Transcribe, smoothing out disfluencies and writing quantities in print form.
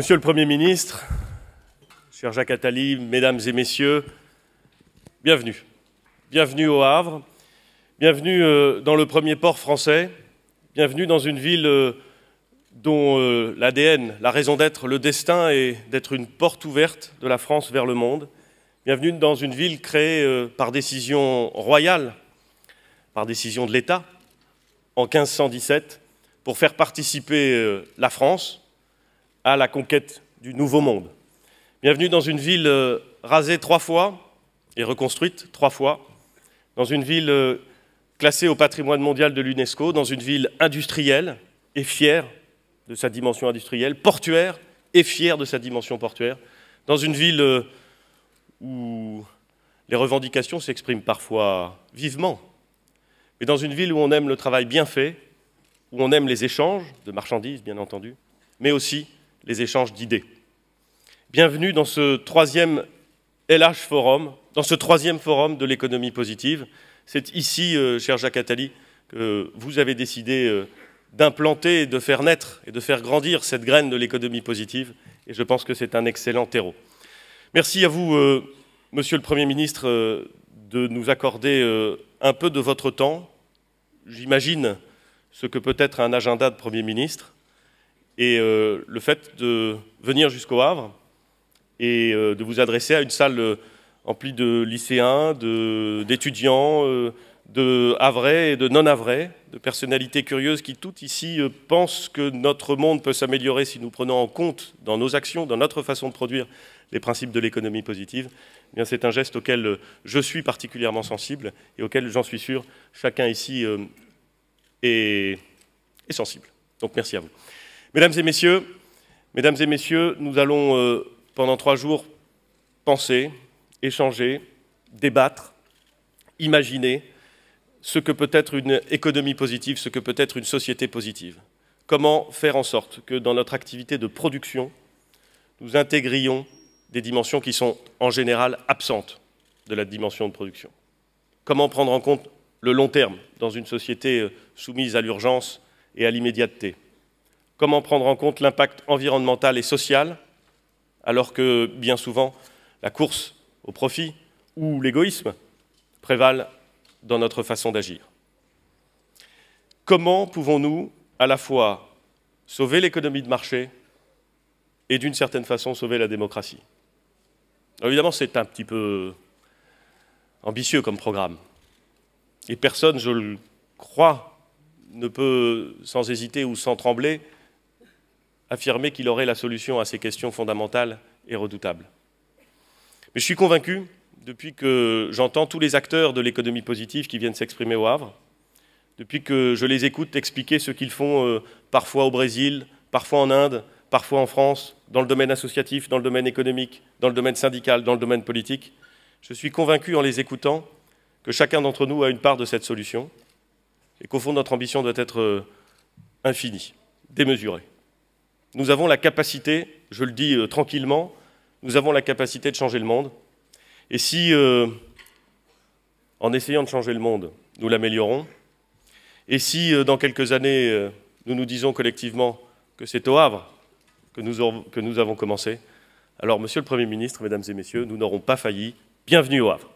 Monsieur le Premier ministre, cher Jacques Attali, mesdames et messieurs, bienvenue. Bienvenue au Havre, bienvenue dans le premier port français, bienvenue dans une ville dont l'ADN, la raison d'être, le destin est d'être une porte ouverte de la France vers le monde. Bienvenue dans une ville créée par décision royale, par décision de l'État, en 1517, pour faire participer la France à la conquête du Nouveau Monde. Bienvenue dans une ville rasée 3 fois et reconstruite 3 fois, dans une ville classée au patrimoine mondial de l'UNESCO, dans une ville industrielle et fière de sa dimension industrielle, portuaire et fière de sa dimension portuaire, dans une ville où les revendications s'expriment parfois vivement, mais dans une ville où on aime le travail bien fait, où on aime les échanges de marchandises, bien entendu, mais aussi les échanges d'idées. Bienvenue dans ce 3e LH Forum, dans ce 3e forum de l'économie positive. C'est ici, cher Jacques Attali, que vous avez décidé d'implanter, de faire naître et de faire grandir cette graine de l'économie positive, et je pense que c'est un excellent terreau. Merci à vous, Monsieur le Premier ministre, de nous accorder un peu de votre temps. J'imagine ce que peut être un agenda de Premier ministre, et le fait de venir jusqu'au Havre et de vous adresser à une salle emplie de lycéens, d'étudiants, de Havrais et de non-Havrais, de personnalités curieuses qui toutes ici pensent que notre monde peut s'améliorer si nous prenons en compte dans nos actions, dans notre façon de produire, les principes de l'économie positive. Eh bien, c'est un geste auquel je suis particulièrement sensible et auquel, j'en suis sûr, chacun ici est sensible. Donc merci à vous. Mesdames et messieurs, nous allons pendant 3 jours penser, échanger, débattre, imaginer ce que peut être une économie positive, ce que peut être une société positive. Comment faire en sorte que dans notre activité de production, nous intégrions des dimensions qui sont en général absentes de la dimension de production. Comment prendre en compte le long terme dans une société soumise à l'urgence et à l'immédiateté. Comment prendre en compte l'impact environnemental et social, alors que, bien souvent, la course au profit ou l'égoïsme prévalent dans notre façon d'agir. Comment pouvons-nous, à la fois, sauver l'économie de marché et, d'une certaine façon, sauver la démocratie? Alors, évidemment, c'est un petit peu ambitieux comme programme. Et personne, je le crois, ne peut, sans hésiter ou sans trembler, affirmer qu'il aurait la solution à ces questions fondamentales et redoutables. Mais je suis convaincu, depuis que j'entends tous les acteurs de l'économie positive qui viennent s'exprimer au Havre, depuis que je les écoute expliquer ce qu'ils font parfois au Brésil, parfois en Inde, parfois en France, dans le domaine associatif, dans le domaine économique, dans le domaine syndical, dans le domaine politique, je suis convaincu en les écoutant que chacun d'entre nous a une part de cette solution et qu'au fond, notre ambition doit être infinie, démesurée. Nous avons la capacité, je le dis tranquillement, nous avons la capacité de changer le monde. Et si, en essayant de changer le monde, nous l'améliorons, et si, dans quelques années, nous nous disons collectivement que c'est au Havre que nous avons commencé, alors, Monsieur le Premier ministre, Mesdames et Messieurs, nous n'aurons pas failli. Bienvenue au Havre.